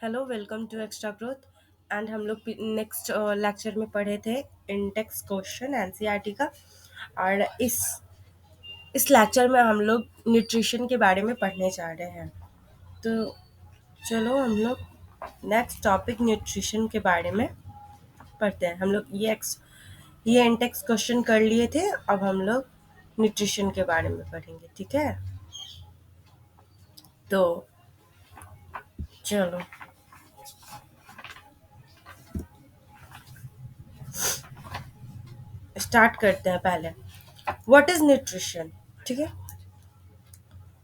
Hello, welcome to Extra Growth. And हम लोग next lecture में पढ़े थे इंडेक्स क्वेश्चन एनसीईआरटी का। और इस लेक्चर में हम लोग न्यूट्रिशन के बारे में पढ़ने जा रहे हैं। तो चलो हम लोग नेक्स्ट टॉपिक न्यूट्रिशन के बारे में पढ़ते हैं। हम लोग ये इंडेक्स क्वेश्चन कर लिए थे। अब हम लोग न्यूट्रिशन के बारे में पढ़ेंगे, ठीक है? तो चलो स्टार्ट करते हैं। पहले व्हाट इज न्यूट्रिशन, ठीक है?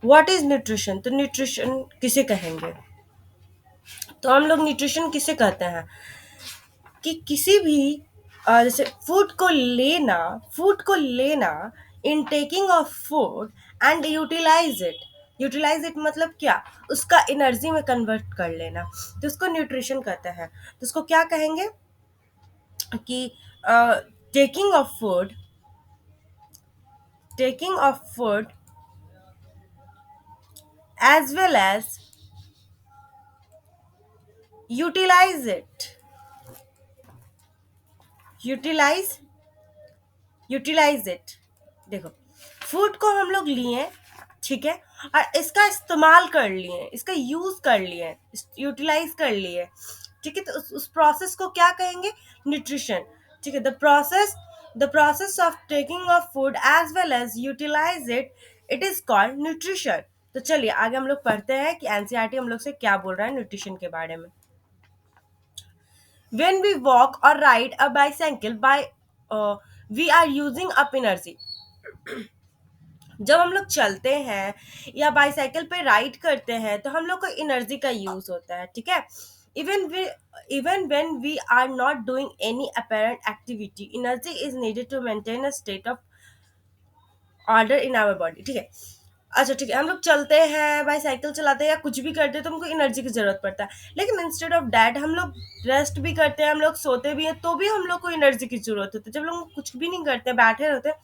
व्हाट इज न्यूट्रिशन, तो न्यूट्रिशन किसे कहेंगे? तो हम लोग न्यूट्रिशन किसे कहते हैं कि किसी भी जैसे फूड को लेना in taking of food and utilize it मतलब क्या? उसका एनर्जी में कन्वर्ट कर लेना, तो उसको न्यूट्रिशन कहते हैं। तो उसको क्या कहेंगे कि taking of food taking of food as well as utilize it utilize utilize it. देखो, फूड को हम लोग लिए, ठीक है, और इसका इस्तेमाल कर लिए, इसका यूज कर लिए, यूटिलाइज कर लिए, ठीक है। तो उस प्रोसेस को क्या कहेंगे? न्यूट्रिशन, ठीक है। The process of taking of food as well as utilize it, it is called nutrition. तो चलिए आगे हम लोग पढ़ते हैं कि एनसीईआरटी हम लोग से क्या बोल रहा है न्यूट्रिशन के बारे में। When we walk or ride a bicycle, we are using up energy. जब हम लोग चलते हैं या बाईसाइकिल पे राइड करते हैं तो हम लोग को एनर्जी का यूज होता है, ठीक है। Even we even when we are not doing any apparent activity, energy is needed to maintain a state of order in our body, ठीक है। अच्छा, ठीक है, हम लोग चलते हैं, बाईसाइकिल चलाते हैं या कुछ भी करते हैं तो हमको एनर्जी की जरूरत पड़ता है। लेकिन इंस्टेड ऑफ दैट हम लोग रेस्ट भी करते हैं, हम लोग सोते भी हैं, तो भी हम लोग को एनर्जी की जरूरत होती है। जब लोग कुछ भी नहीं करते, बैठे रहते हैं,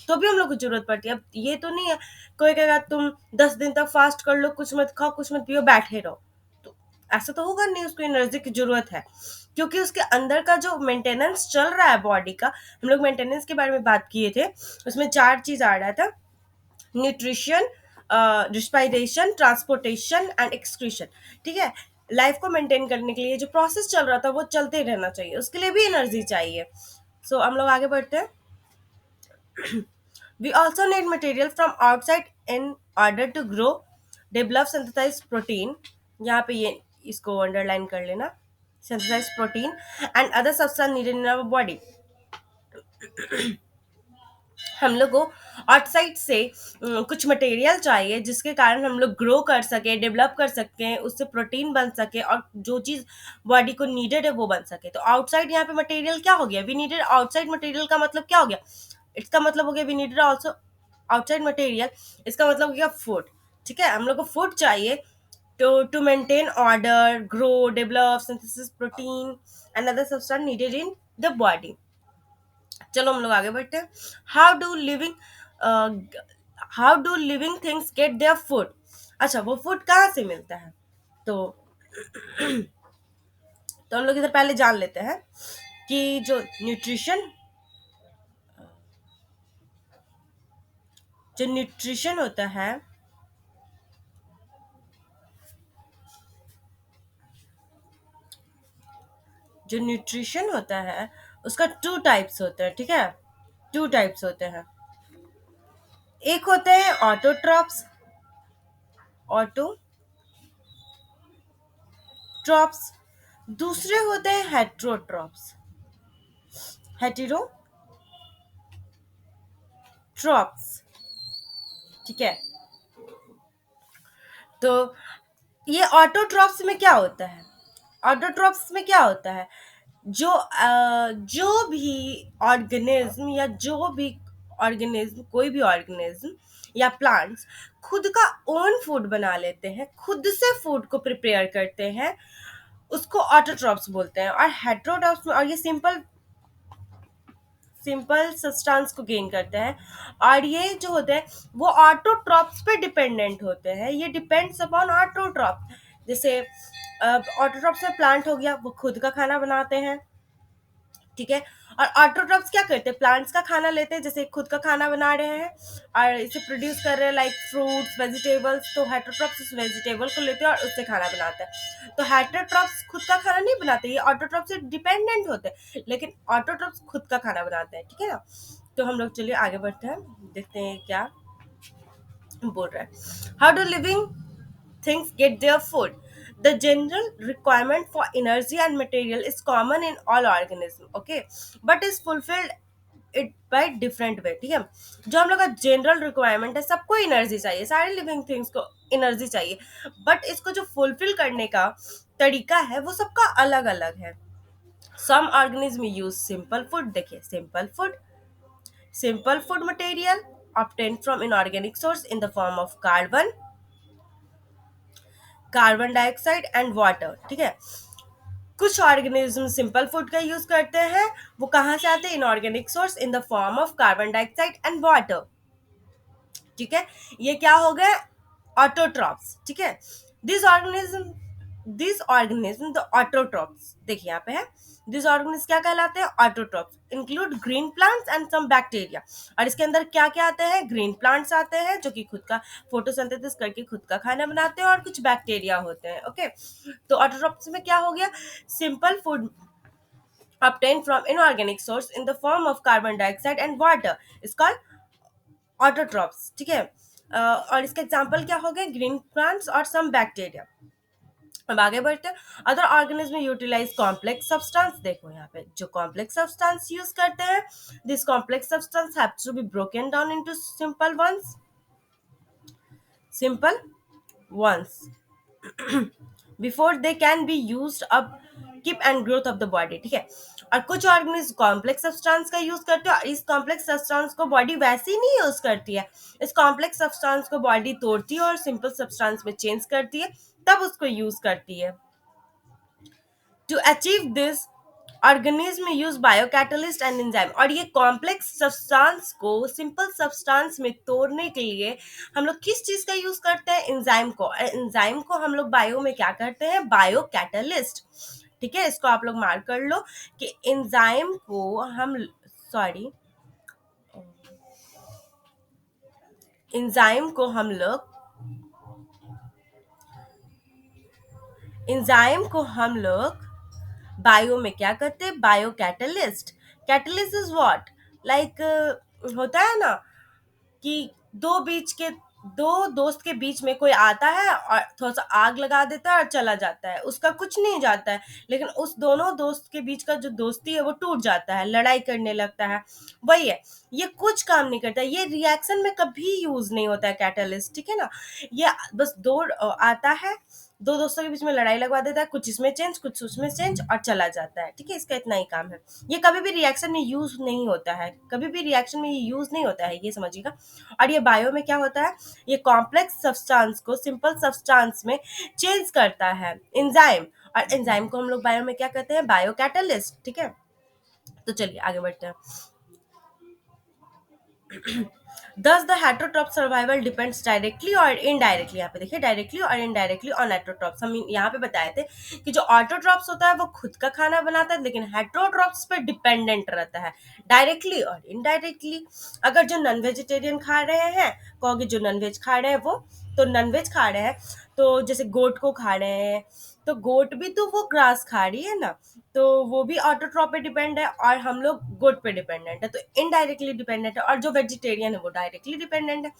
तो भी हम लोग को जरूरत पड़ती है। अब ये तो नहीं है कोई कहेगा तुम 10 दिन तक फास्ट कर लो, कुछ मत खाओ, कुछ मत पियो, बैठे रहो, तो ऐसा तो होगा नहीं। उसको एनर्जी की जरूरत है, क्योंकि उसके अंदर का जो मेंटेनेंस चल रहा है बॉडी का। हम लोग मेंटेनेंस के बारे में बात किए थे, उसमें 4 चीज आ रहा था: nutrition, respiration, transportation and excretion, ठीक है। लाइफ को मेंटेन करने के लिए जो प्रोसेस चल रहा था वो चलते रहना चाहिए, उसके लिए भी एनर्जी चाहिए। सो हम लोग आगे बढ़ते हैं। We also need material from outside in order to grow, develop, synthesize protein. यहाँ पे ये इसको अंडरलाइन कर लेना, synthesize protein and other substance needed in our body. हम लोग को आउटसाइड से कुछ मटेरियल चाहिए जिसके कारण हम लोग ग्रो कर सके, डेवलप कर सके, उससे प्रोटीन बन सके और जो चीज़ बॉडी को नीडेड है वो बन सके। तो आउटसाइड यहाँ पे मटेरियल क्या हो गया? वी नीडेड आउटसाइड मटेरियल का मतलब क्या हो गया? इसका मतलब हो गया we needed also outside material. इसका मतलब हो गया फूड, ठीक है। हम लोग को फूड चाहिए to maintain order, grow, develop, synthesis protein and other substance needed in the body. चलो हम लोग आगे बढ़ते हैं। How do living things get their food? अच्छा, वो फूड कहाँ से मिलता है? तो तो हम लोग इधर पहले जान लेते हैं कि जो न्यूट्रिशन होता है, उसका 2 टाइप्स होते हैं, ठीक है। 2 टाइप्स होते हैं। एक होते हैं ऑटोट्रॉप्स, दूसरे होते हैं हेटेरोट्रॉप्स, ठीक है। तो ये ऑटोट्रॉप्स में क्या होता है? जो भी ऑर्गेनिज्म या जो भी ऑर्गेनिज्म कोई भी ऑर्गेनिज्म या प्लांट्स खुद का ओन फूड बना लेते हैं, खुद से फूड को प्रिपेयर करते हैं, उसको ऑटोट्रॉप्स बोलते हैं। और हेटेरोट्रॉप्स में, और ये सिंपल सब्सटेंस को गेन करते हैं, और ये जो होते हैं वो ऑटोट्रॉप्स पे डिपेंडेंट होते हैं। ये डिपेंड्स अपॉन ऑटोट्रॉप, जैसे ऑटोट्रॉप्स में प्लांट हो गया, वो खुद का खाना बनाते हैं, ठीक है। और ऑटोट्रॉप्स क्या करते हैं, प्लांट्स का खाना लेते हैं, जैसे खुद का खाना बना रहे हैं और इसे प्रोड्यूस कर रहे हैं लाइक फ्रूट्स वेजिटेबल्स, तो हेटरोट्रॉप्स उस वेजिटेबल को लेते हैं और उससे खाना बनाते हैं। तो हेटरोट्रॉप्स खुद का खाना नहीं बनाते, ये ऑटोट्रॉप्स से डिपेंडेंट होते हैं, लेकिन ऑटोट्रॉप्स खुद का खाना बनाते हैं, ठीक है ना। तो हम लोग चलिए आगे बढ़ते हैं, देखते हैं क्या बोल रहा है। How do living things get their food? The general requirement for energy and material is common in all organisms, okay, but is fulfilled it by different way, ठीक है। जो हम लोग का जनरल रिक्वायरमेंट है, सबको एनर्जी चाहिए, सारे लिविंग थिंग्स को एनर्जी चाहिए, बट इसको जो फुलफिल करने का तरीका है वो सबका अलग अलग है। Some organism use simple food, देखिए simple food material obtained from inorganic source in the form of carbon dioxide and water, ठीक है। कुछ ऑर्गेनिज्म सिंपल फूड का यूज करते हैं, वो कहाँ से आते हैं, inorganic source in the form of carbon dioxide and water, ठीक है। ये क्या हो गए, ऑटोट्रॉप्स, ठीक है। दिस ऑर्गेनिज्म द ऑटोट्रॉप्स, देखिए यहाँ पे है, दिस ऑर्गेनिज्म क्या कहलाते हैं, autotrophs include green plants and some bacteria. और इसके अंदर क्या क्या आते हैं, ग्रीन प्लांट्स आते हैं जो कि खुद का फोटोसिंथेसिस करके खुद का खाना बनाते हैं, और कुछ बैक्टीरिया होते हैं, ओके। तो ऑटोट्रॉप्स में क्या हो गया, simple food obtained from inorganic source in the form of carbon dioxide and water is called autotrophs, ठीक है। और इसके एग्जांपल क्या हो गए, ग्रीन प्लांट्स और सम बैक्टीरिया। अब आगे बढ़ते हैं, other organism utilize complex substance, देखो यहाँ पे जो कॉम्प्लेक्स सब्सटेंस यूज करते हैं, this complex substance have to be broken down into simple ones before they can be used up keep and growth of the body, ठीक है। और कुछ ऑर्गेनिज्म कॉम्प्लेक्स सब्सटेंस का यूज करते हैं, और इस कॉम्प्लेक्स सब्सटेंस को बॉडी वैसे ही नहीं यूज करती है, इस कॉम्प्लेक्स सब्सटेंस को बॉडी तोड़ती है और सिंपल सब्सटेंस में चेंज करती है, तब उसको यूज करती है। To achieve this organism use biocatalyst and enzyme, और ये कॉम्प्लेक्स सब्सटेंस को सिंपल सब्सटेंस में तोड़ने के लिए हम लोग किस चीज का यूज करते हैं, एंजाइम को। एंजाइम को हम लोग बायो में क्या करते हैं, बायोकैटलिस्ट, ठीक है। इसको आप लोग मार्क कर लो कि एंजाइम को हम, सॉरी, एंजाइम को हम लोग एंजाइम को हम लोग बायो में क्या करते हैं, bio catalyst. Catalyst is what, like होता है ना कि दो दोस्त के बीच में कोई आता है और थोड़ा सा आग लगा देता है और चला जाता है, उसका कुछ नहीं जाता है, लेकिन उस दोनों दोस्त के बीच का जो दोस्ती है वो टूट जाता है, लड़ाई करने लगता है, वही है। ये कुछ काम नहीं करता, ये रिएक्शन में कभी यूज नहीं होता है कैटलिस्ट, ठीक है ना। ये बस आता है, दो दोस्तों के बीच में लड़ाई लगवा देता है, कुछ इसमें चेंज कुछ उसमें चेंज, और चला जाता है, ठीक है। इसका इतना ही काम है, ये कभी भी रिएक्शन में यूज नहीं होता है, कभी भी रिएक्शन में ये यूज नहीं होता है, ये समझिएगा। और ये बायो में क्या होता है, ये कॉम्प्लेक्स सब्सटेंस को सिंपल सब्सटेंस में चेंज करता है एंजाइम, और एंजाइम को हम लोग बायो में क्या कहते हैं, बायो कैटलिस्ट, ठीक है। तो चलिए आगे बढ़ते हैं। Thus the heterotroph survival depends directly or indirectly, यहाँ पे देखिए डायरेक्टली और इनडायरेक्टली ऑन हेटरोट्रॉप्स। हम यहाँ पे बताए थे कि जो ऑटोट्रॉप्स होता है वो खुद का खाना बनाता है, लेकिन हेटरोट्रॉप्स पे डिपेंडेंट रहता है डायरेक्टली और इनडायरेक्टली। अगर जो नॉन वेजिटेरियन खा रहे हैं, कहोगे जो नॉन वेज खा रहे हैं वो, तो नॉन वेज खा रहे हैं, तो जैसे गोट को खा रहे हैं, तो गोट भी तो वो ग्रास खा रही है ना, तो वो भी ऑटोट्रॉप पे डिपेंड है, और हम लोग गोट पे डिपेंडेंट है, तो इनडायरेक्टली डिपेंडेंट है। और जो वेजिटेरियन है वो डायरेक्टली डिपेंडेंट है।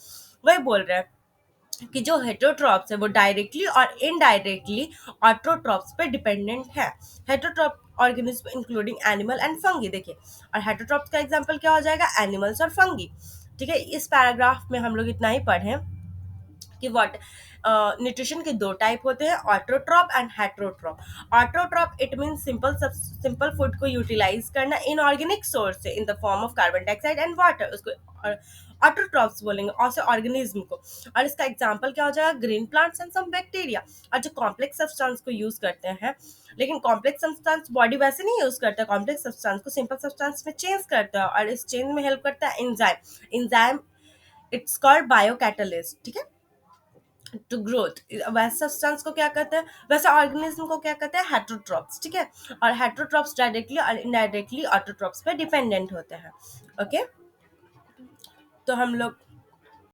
वही बोल रहे हैं कि जो हेटरोट्रॉप्स है वो डायरेक्टली और इनडायरेक्टली ऑटोट्रॉप्स पे डिपेंडेंट है। Heterotroph organism including animal and fungi, देखिए, और हेटरोट्रॉप्स का एग्जांपल क्या हो जाएगा, एनिमल्स और फंगी, ठीक है। इस पैराग्राफ में हम लोग इतना ही पढ़े कि व्हाट न्यूट्रिशन के दो टाइप होते हैं, autotroph and heterotroph. Autotroph it mean simple food को यूटिलाइज करना इनऑर्गेनिक सोर्स से in the form of carbon dioxide and water, उसको ऑटोट्रॉप्स बोलेंगे, और ऑर्गेनिज्म को। और इसका एग्जांपल क्या हो जाएगा, green plants and some bacteria. और जो कॉम्प्लेक्स सब्सटेंस को यूज करते हैं, लेकिन कॉम्प्लेक्स सब्सटेंस बॉडी वैसे नहीं यूज करता, कॉम्प्लेक्स सब्सटेंस को सिंपल सब्सटेंस में चेंज करता है, और इस चेंज में हेल्प करता है enzyme. Enzyme it's called biocatalyst, ठीक है। To growth. वैसे सब्सटेंस को क्या कहते हैं, वैसे ऑर्गेनिज्म को क्या कहते हैं, हेटरोट्रॉप्स, ठीक है। और हेटरोट्रॉप्स डायरेक्टली और इनडायरेक्टली ऑटोट्रॉप्स पे डिपेंडेंट होते हैं। ओके, तो हम लोग